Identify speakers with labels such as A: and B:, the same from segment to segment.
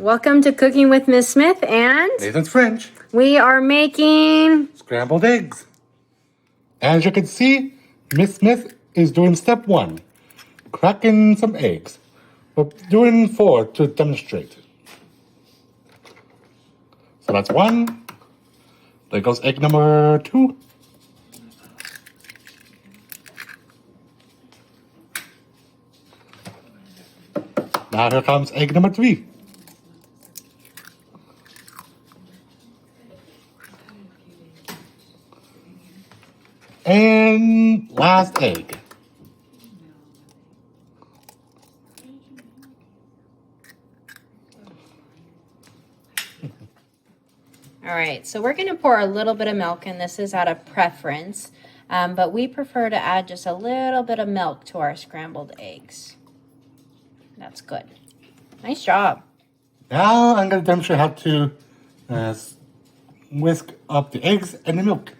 A: Welcome to Cooking with Miss Smith and
B: Nathan's French.
A: We are making
B: Scrambled eggs. As you can see, Miss Smith is doing step 1, cracking some eggs. We're doing 4 to demonstrate. So that's 1. There goes egg number 2. Now here comes egg number 3. And last egg.
A: All right, so we're going to pour a little bit of milk, and this is out of preference, but we prefer to add just a little bit of milk to our scrambled eggs. That's good. Nice job.
B: Now I'm going to demonstrate how to whisk up the eggs and the milk.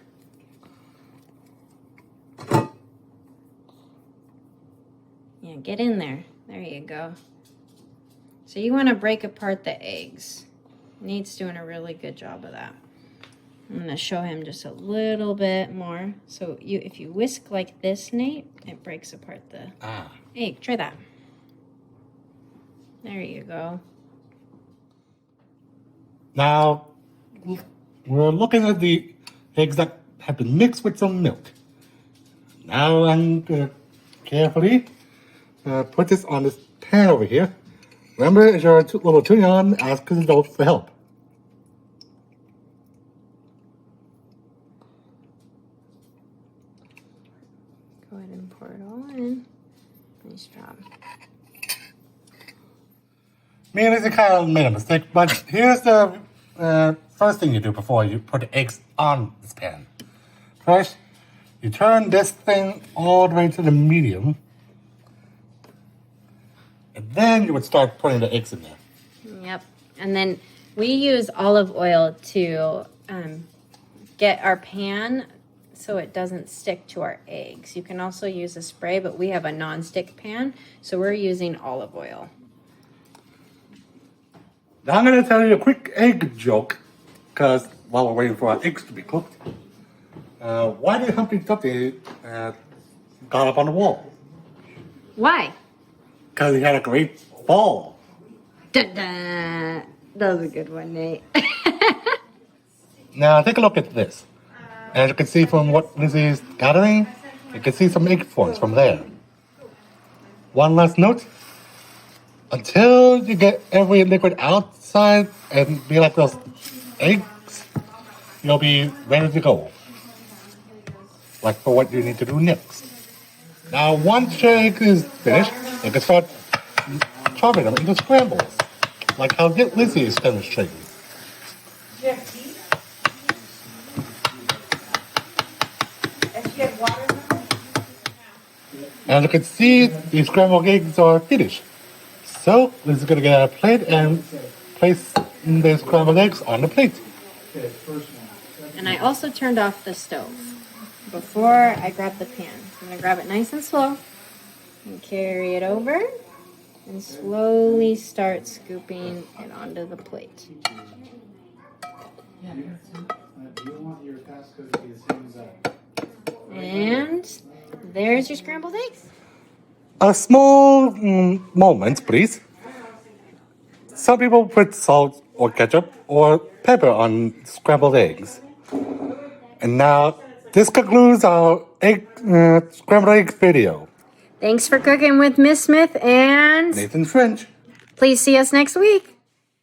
A: Yeah, get in there. There you go. So you want to break apart the eggs. Nate's doing a really good job of that. I'm going to show him just a little bit more. So if you whisk like this, Nate, it breaks apart the egg. Try that. There you go.
B: Now, we're looking at the eggs that have been mixed with some milk. Now I'm going to carefully put this on this pan over here. Remember, if you're a little too young, ask an adult for help.
A: Go ahead and pour it all in. Nice job.
B: Me and Lizzie kind of made a mistake, but here's the first thing you do before you put the eggs on this pan. First, you turn this thing all the way to the medium, and then you would start putting the eggs in there.
A: Yep. And then we use olive oil to get our pan so it doesn't stick to our eggs. You can also use a spray, but we have a non-stick pan, so we're using olive oil.
B: Now I'm going to tell you a quick egg joke, because while we're waiting for our eggs to be cooked, why did Humpty Dumpty got up on the wall?
A: Why?
B: Because he had a great fall.
A: Da-da. That was a good one, Nate.
B: Now take a look at this. As you can see from what Lizzie is gathering, you can see some egg forms from there. One last note. Until you get every liquid outside and be like those eggs, you'll be ready to go. Like for what you need to do next. Now once your egg is finished, you can start chopping them into scrambles. Like how Lizzie is demonstrating. As you can see, these scrambled eggs are finished. So, Liz is going to get a plate and place the scrambled eggs on the plate.
A: And I also turned off the stove before I grab the pan. I'm going to grab it nice and slow and carry it over and slowly start scooping it onto the plate. And there's your scrambled eggs.
B: A small moment, please. Some people put salt or ketchup or pepper on scrambled eggs. And now, this concludes our scrambled egg video.
A: Thanks for cooking with Miss Smith and
B: Nathan's French.
A: please see us next week.